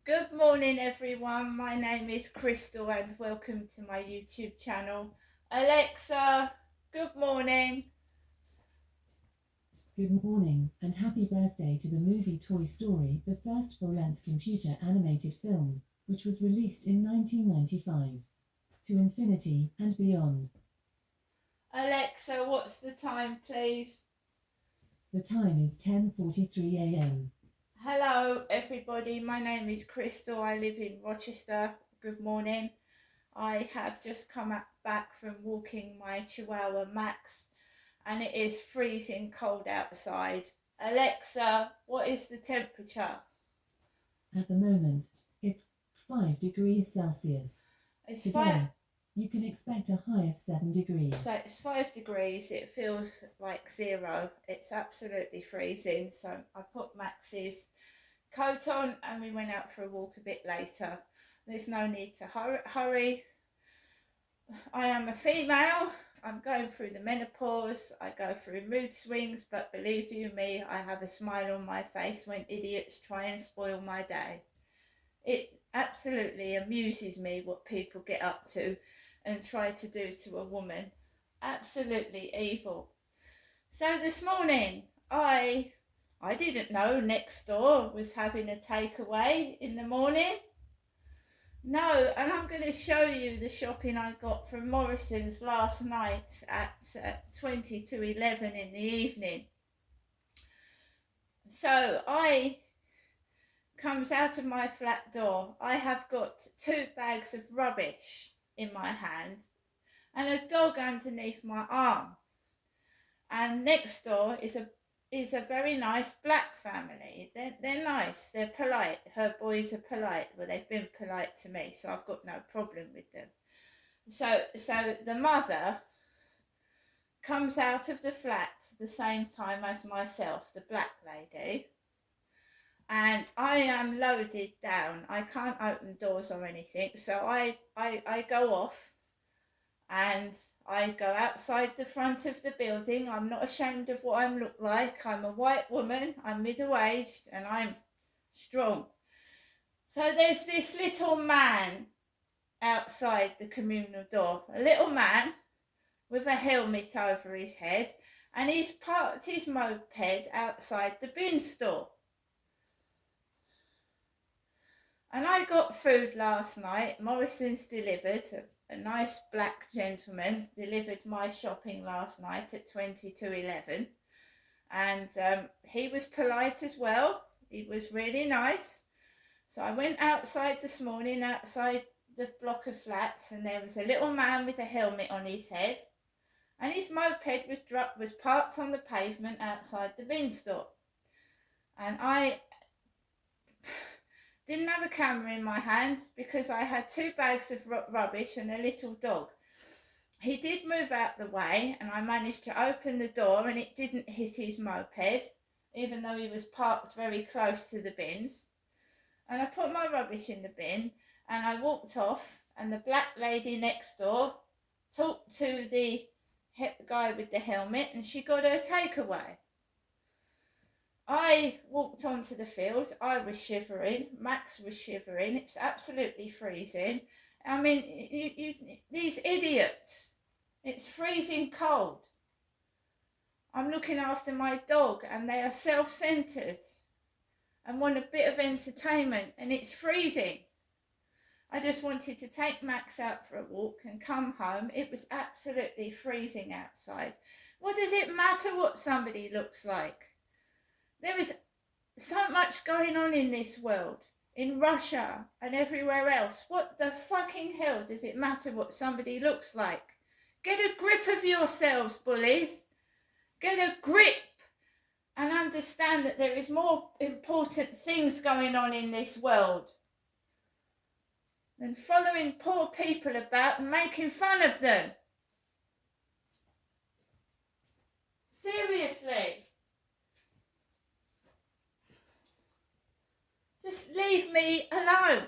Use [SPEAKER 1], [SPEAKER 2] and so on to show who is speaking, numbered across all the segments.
[SPEAKER 1] Good morning, everyone. My name is Crystal, and welcome to my YouTube channel. Alexa, good morning.
[SPEAKER 2] Good morning, and happy birthday to the movie Toy Story, the first full-length computer animated film, which was released in 1995. To infinity and beyond.
[SPEAKER 1] Alexa, what's the time, please?
[SPEAKER 2] The time is 10:43 a.m.
[SPEAKER 1] Hello, everybody. My name is Crystal. I live in Rochester. Good morning. I have just come back from walking my Chihuahua Max, and it is freezing cold outside. Alexa, what is the temperature?
[SPEAKER 2] At the moment, it's 5 degrees Celsius.
[SPEAKER 1] It's
[SPEAKER 2] Today, you can expect a high of 7 degrees.
[SPEAKER 1] So it's 5 degrees. It feels like 0. It's absolutely freezing. So I put Max's coat on and we went out for a walk a bit later. There's no need to hurry. I am a female. I'm going through the menopause. I go through mood swings, but believe you me, I have a smile on my face when idiots try and spoil my day. It absolutely amuses me what people get up to and try to do to a woman. Absolutely evil. So this morning, I didn't know next door was having a takeaway in the morning. No, and I'm going to show you the shopping I got from Morrison's last night at 20 to 11 in the evening. So I comes out of my flat door. I have got 2 bags of rubbish in my hand and a dog underneath my arm. And next door is a very nice black family. They're nice. They're polite. Her boys are polite. Well, they've been polite to me, so I've got no problem with them. So the mother comes out of the flat the same time as myself, the black lady. And I am loaded down. I can't open doors or anything. So I go off and I go outside the front of the building. I'm not ashamed of what I look like. I'm a white woman. I'm middle-aged and I'm strong. So there's this little man outside the communal door. A little man with a helmet over his head, and he's parked his moped outside the bin store. And I got food last night. Morrison's delivered. A nice black gentleman delivered my shopping last night at 20 to 11. And he was polite as well. He was really nice. So I went outside this morning, outside the block of flats, and there was a little man with a helmet on his head. And his moped was parked on the pavement outside the bin store. And I didn't have a camera in my hand because I had 2 bags of rubbish and a little dog. He did move out the way and I managed to open the door and it didn't hit his moped, even though he was parked very close to the bins. And I put my rubbish in the bin and I walked off, and the black lady next door talked to the guy with the helmet and she got her takeaway. I walked onto the field. I was shivering. Max was shivering. It's absolutely freezing. I mean, these idiots. It's freezing cold. I'm looking after my dog and they are self-centered and want a bit of entertainment, and it's freezing. I just wanted to take Max out for a walk and come home. It was absolutely freezing outside. What does it matter what somebody looks like? There is so much going on in this world, in Russia and everywhere else. What the fucking hell does it matter what somebody looks like? Get a grip of yourselves, bullies. Get a grip and understand that there is more important things going on in this world than following poor people about and making fun of them. Seriously. Just leave me alone.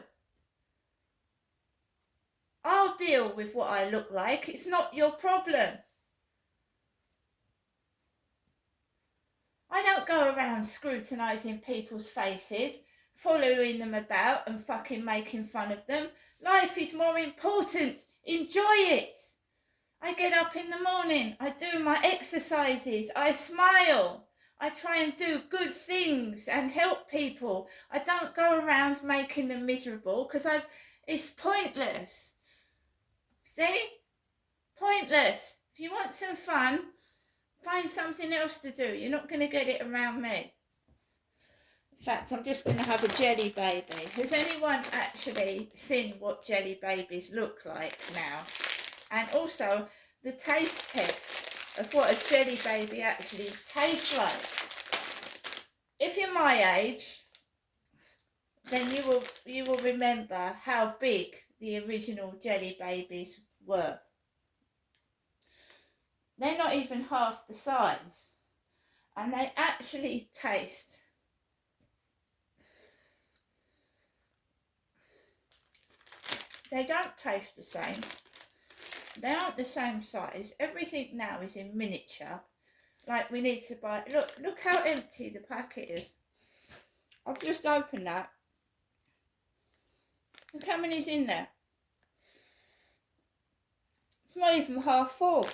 [SPEAKER 1] I'll deal with what I look like. It's not your problem. I don't go around scrutinising people's faces. following them about and fucking making fun of them. Life is more important. Enjoy it. I get up in the morning, I do my exercises, I smile, I try and do good things and help people. I don't go around making them miserable because it's pointless. See? Pointless. If you want some fun, find something else to do. You're not going to get it around me. In fact, I'm just going to have a jelly baby. Has anyone actually seen what jelly babies look like now? And also the taste test of what a jelly baby actually tastes like. If you're my age, then you will remember how big the original jelly babies were. They're not even half the size, and they actually taste they don't taste the same. They aren't the same size. Everything now is in miniature. Like we need to buy. Look how empty the packet is. I've just opened that. Look how many's in there. It's not even half full.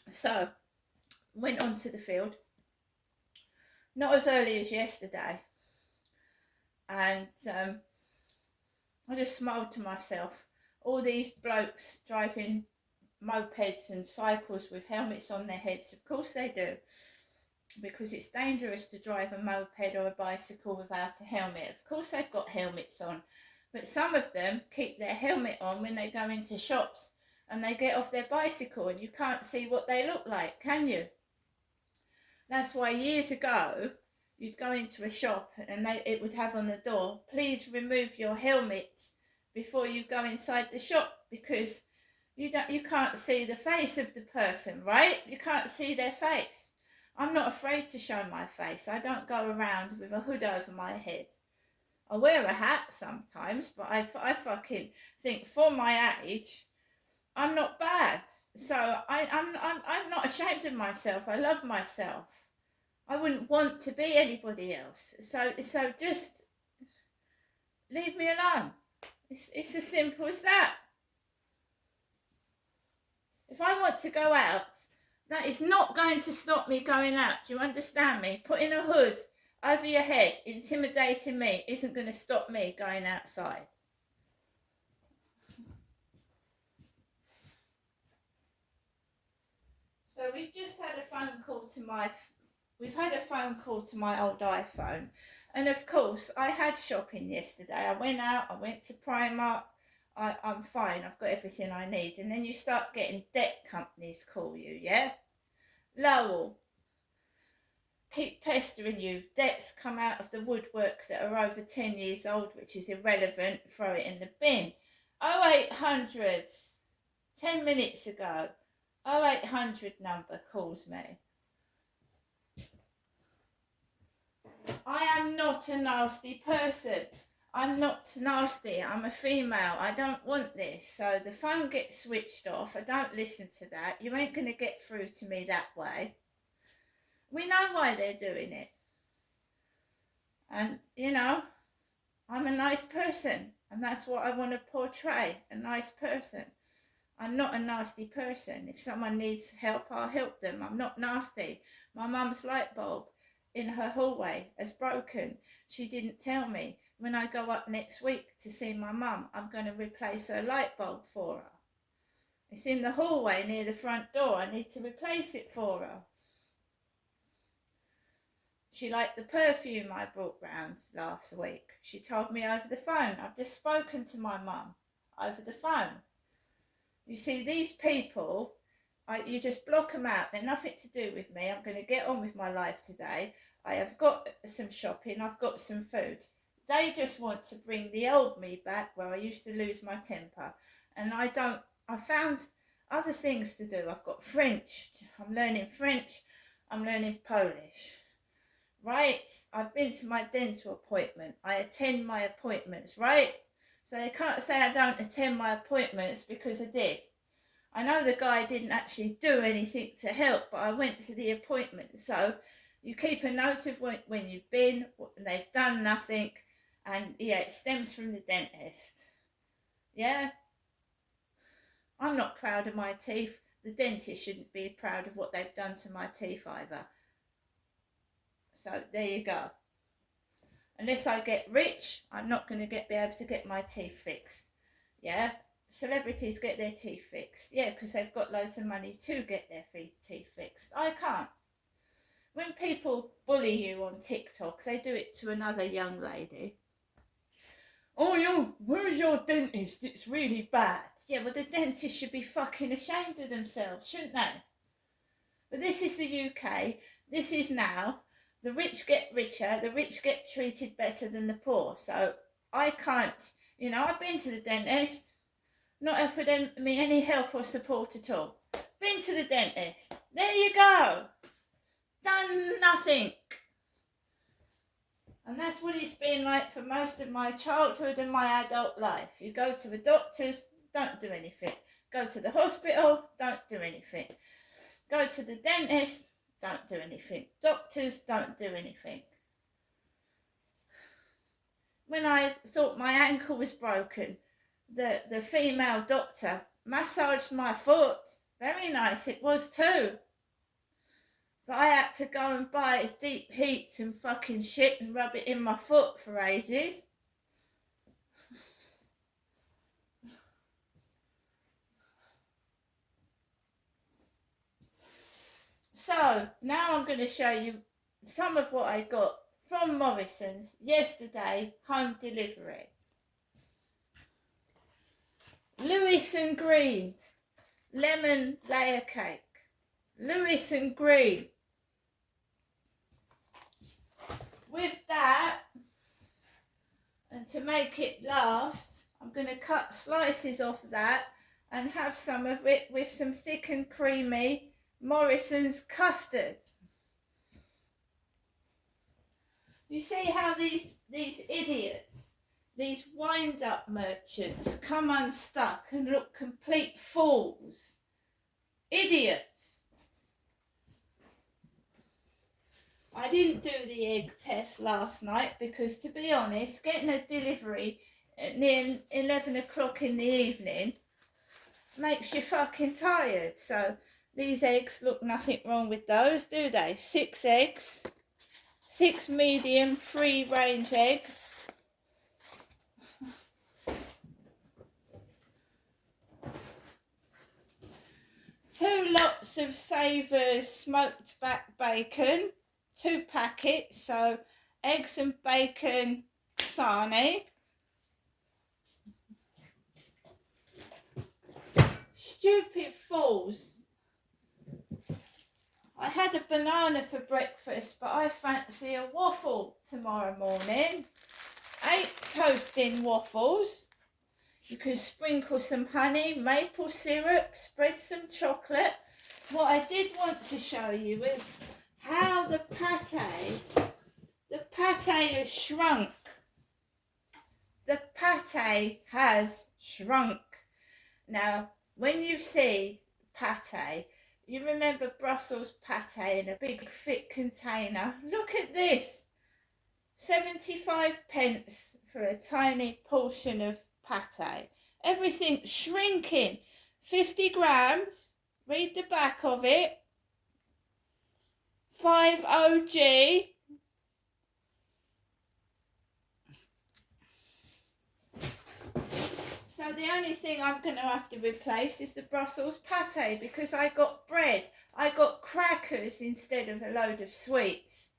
[SPEAKER 1] So, went onto the field. Not as early as yesterday. And I just smiled to myself. All these blokes driving mopeds and cycles with helmets on their heads. Of course they do. Because it's dangerous to drive a moped or a bicycle without a helmet. Of course they've got helmets on. But some of them keep their helmet on when they go into shops and they get off their bicycle and you can't see what they look like, can you? That's why years ago, you'd go into a shop and it would have on the door, please remove your helmet before you go inside the shop, because you can't see the face of the person, right? You can't see their face. I'm not afraid to show my face. I don't go around with a hood over my head. I wear a hat sometimes, but I fucking think for my age, I'm not bad. So I'm not ashamed of myself. I love myself. I wouldn't want to be anybody else. So just leave me alone. It's as simple as that. If I want to go out, that is not going to stop me going out. Do you understand me? Putting a hood over your head, intimidating me, isn't going to stop me going outside. So we've just had a phone call to my old iPhone, and of course I had shopping yesterday. I went out, I went to Primark. I'm fine, I've got everything I need. And then you start getting debt companies call you, yeah? Lowell, keep pestering you. Debts come out of the woodwork that are over 10 years old, which is irrelevant. Throw it in the bin. 0800, 10 minutes ago, 0800 number calls me. I am not a nasty person. I'm not nasty. I'm a female. I don't want this. So the phone gets switched off. I don't listen to that. You ain't going to get through to me that way. We know why they're doing it. And, you know, I'm a nice person. And that's what I want to portray, a nice person. I'm not a nasty person. If someone needs help, I'll help them. I'm not nasty. My mum's light bulb in her hallway has broken. She didn't tell me. When I go up next week to see my mum, I'm going to replace her light bulb for her. It's in the hallway near the front door. I need to replace it for her. She liked the perfume I brought round last week. She told me over the phone. I've just spoken to my mum over the phone. You see, these people, you just block them out. They're nothing to do with me. I'm going to get on with my life today. I have got some shopping. I've got some food. They just want to bring the old me back where I used to lose my temper. And I found other things to do. I've got French. I'm learning French. I'm learning Polish. Right? I've been to my dental appointment. I attend my appointments, right? So they can't say I don't attend my appointments because I did. I know the guy didn't actually do anything to help, but I went to the appointment. So you keep a note of when you've been, and they've done nothing, and yeah, it stems from the dentist. Yeah? I'm not proud of my teeth. The dentist shouldn't be proud of what they've done to my teeth either. So there you go. Unless I get rich, I'm not going to be able to get my teeth fixed. Yeah? Celebrities get their teeth fixed. Yeah, because they've got loads of money to get their teeth fixed. I can't. When people bully you on TikTok, they do it to another young lady. Oh, where's your dentist? It's really bad. Yeah, well, the dentist should be fucking ashamed of themselves, shouldn't they? But this is the UK. This is now. The rich get richer. The rich get treated better than the poor. So I can't, I've been to the dentist. Not offered me any help or support at all. Been to the dentist. There you go. Done nothing. And that's what it's been like for most of my childhood and my adult life. You go to the doctors, don't do anything. Go to the hospital, don't do anything. Go to the dentist, don't do anything. Doctors, don't do anything. When I thought my ankle was broken, the female doctor massaged my foot. Very nice it was too. But I had to go and buy deep heat and fucking shit and rub it in my foot for ages. So, now I'm going to show you some of what I got from Morrison's yesterday, home delivery. Lewis and Green, lemon layer cake. Lewis and Green. With that, and to make it last, I'm going to cut slices off that and have some of it with some thick and creamy Morrison's custard. You see how these idiots, these wind-up merchants come unstuck and look complete fools. Idiots. I didn't do the egg test last night because, to be honest, getting a delivery at near 11 o'clock in the evening makes you fucking tired. So these eggs, look, nothing wrong with those, do they? 6 eggs, 6 medium free-range eggs. Two lots of Savers smoked back bacon. 2 packets, so eggs and bacon sarnie. Stupid fools. I had a banana for breakfast, but I fancy a waffle tomorrow morning. 8 toasting waffles. You can sprinkle some honey, maple syrup, spread some chocolate. What I did want to show you is how the pate has shrunk. The pate has shrunk. Now, when you see pate, you remember Brussels pate in a big thick container. Look at this. 75 pence for a tiny portion of pate. Everything's shrinking. 50 grams. Read the back of it. 5 OG. So the only thing I'm going to have to replace is the Brussels pate, because I got bread. I got crackers instead of a load of sweets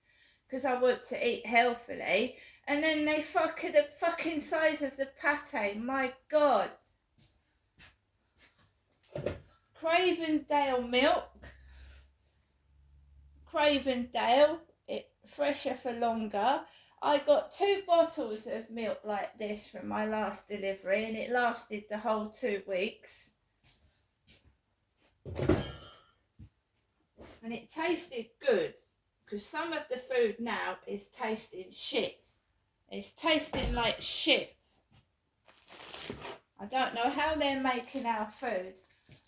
[SPEAKER 1] because I want to eat healthily. And then they fuck the fucking size of the pate. My God. Cravendale milk. Cravendale, fresher for longer. I got 2 bottles of milk like this from my last delivery, and it lasted the whole 2 weeks. And it tasted good, because some of the food now is tasting shit. It's tasting like shit. I don't know how they're making our food.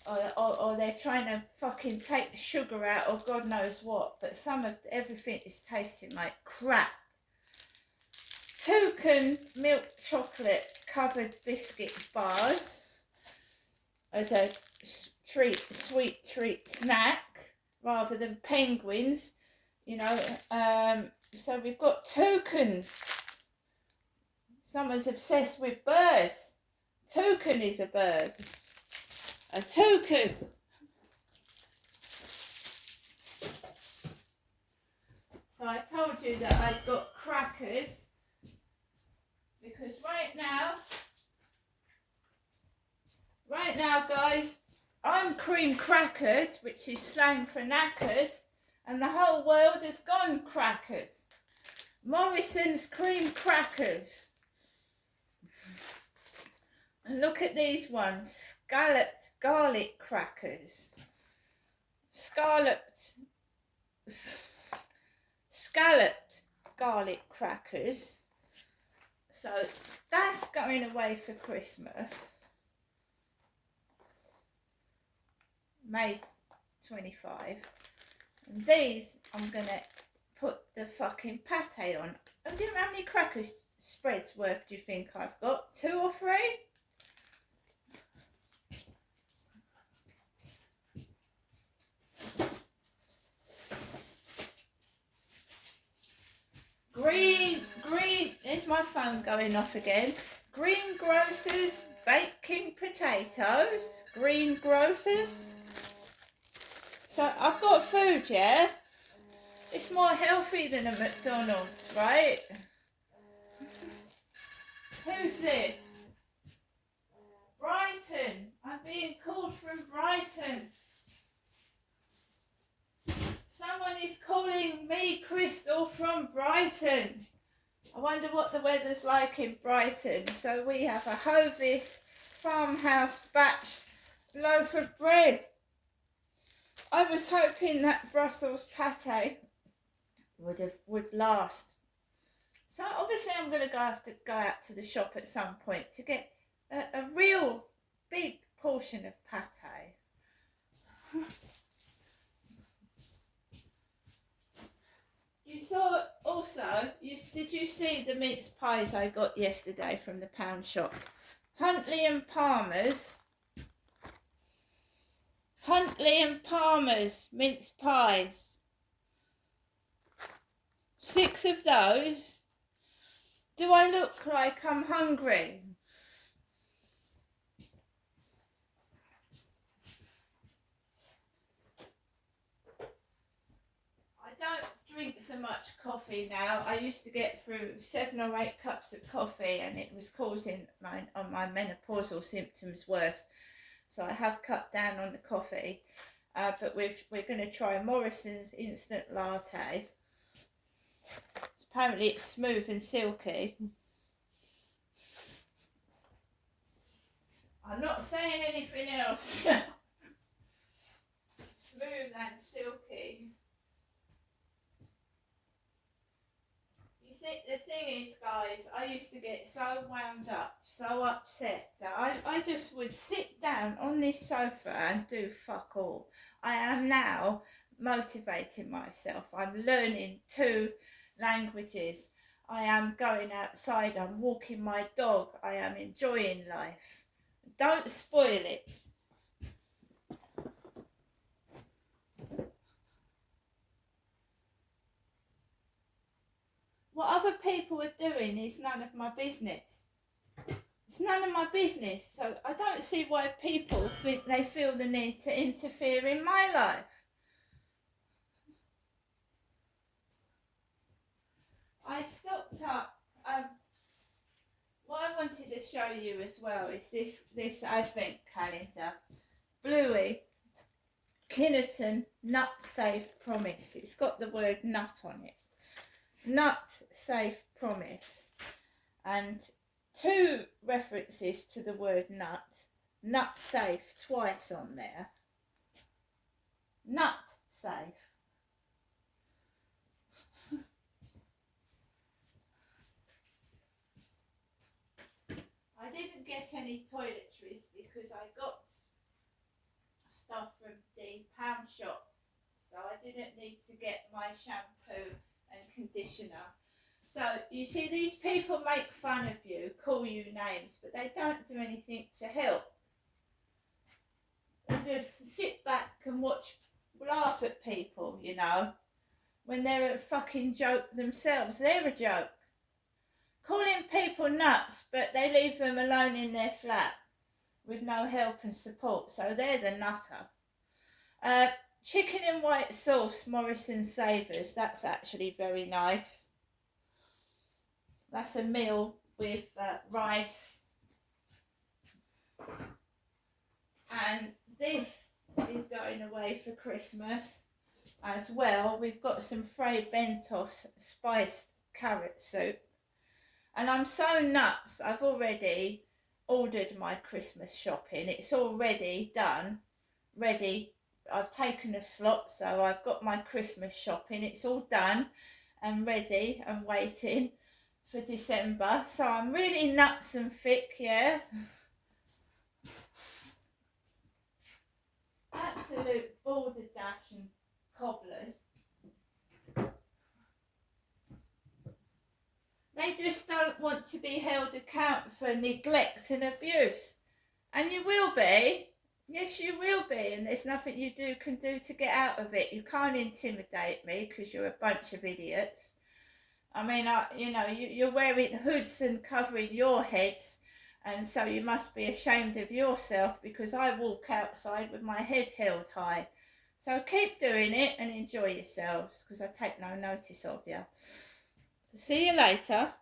[SPEAKER 1] or they're trying to fucking take the sugar out or God knows what, but everything is tasting like crap. Toucan milk chocolate covered biscuit bars as a sweet treat snack rather than penguins, you know. So we've got toucans. Someone's obsessed with birds. Toucan is a bird. A toucan. So I told you that I'd got crackers because right now guys, I'm cream crackered, which is slang for knackered, and the whole world has gone crackers. Morrison's cream crackers. And look at these ones, scalloped garlic crackers. Scalloped garlic crackers. So that's going away for Christmas. May 25. And these I'm going to put the fucking pate on. Do you know how many crackers spreads worth do you think I've got? 2 or 3? Green, there's my phone going off again. Greengrocer's baking potatoes. Greengrocers. So I've got food, yeah? It's more healthy than a McDonald's, right? Who's this? Brighton. I'm being called from Brighton. Someone is calling me Crystal from Brighton. I wonder what the weather's like in Brighton. So we have a Hovis farmhouse batch loaf of bread. I was hoping that Brussels pate would last. So obviously I'm going to have to go out to the shop at some point to get a real big portion of pate. You saw also, did you see the mince pies I got yesterday from the pound shop? Huntley and Palmer's mince pies. 6 of those. Do I look like I'm hungry? I don't drink so much coffee now. I used to get through 7 or 8 cups of coffee and it was causing my menopausal symptoms worse. So I have cut down on the coffee. But we're going to try Morrison's instant latte. Apparently it's smooth and silky. I'm not saying anything else. Smooth and silky. The thing is, guys, I used to get so wound up, so upset that I just would sit down on this sofa and do fuck all. I am now motivating myself. I'm learning 2 languages. I am going outside. I'm walking my dog. I am enjoying life. Don't spoil it. What other people are doing is none of my business. It's none of my business. So I don't see why people think they feel the need to interfere in my life. I stocked up. What I wanted to show you as well is this advent calendar. Bluey, Kinnerton Nut Safe Promise. It's got the word nut on it. Nut Safe Promise. And 2 references to the word nut safe twice on there. Nut safe. I didn't get any toiletries because I got shop, so I didn't need to get my shampoo and conditioner. So you see, these people make fun of you, call you names, but they don't do anything to help. They just sit back and laugh at people, you know, when they're a fucking joke themselves. They're a joke. Calling people nuts, but they leave them alone in their flat with no help and support, so they're the nutter. Chicken and white sauce, Morrison Savers, that's actually very nice. That's a meal with rice. And this is going away for Christmas as well. We've got some Fray Bentos spiced carrot soup. And I'm so nuts, I've already ordered my Christmas shopping. It's already done, ready. I've taken a slot, so I've got my Christmas shopping. It's all done and ready and waiting for December. So I'm really nuts and thick, yeah. Absolute balderdash and cobblers. They just don't want to be held account for neglect and abuse. And you will be. Yes, you will be. And there's nothing you can do to get out of it. You can't intimidate me because you're a bunch of idiots. I mean, you're wearing hoods and covering your heads. And so you must be ashamed of yourself because I walk outside with my head held high. So keep doing it and enjoy yourselves because I take no notice of you. See you later.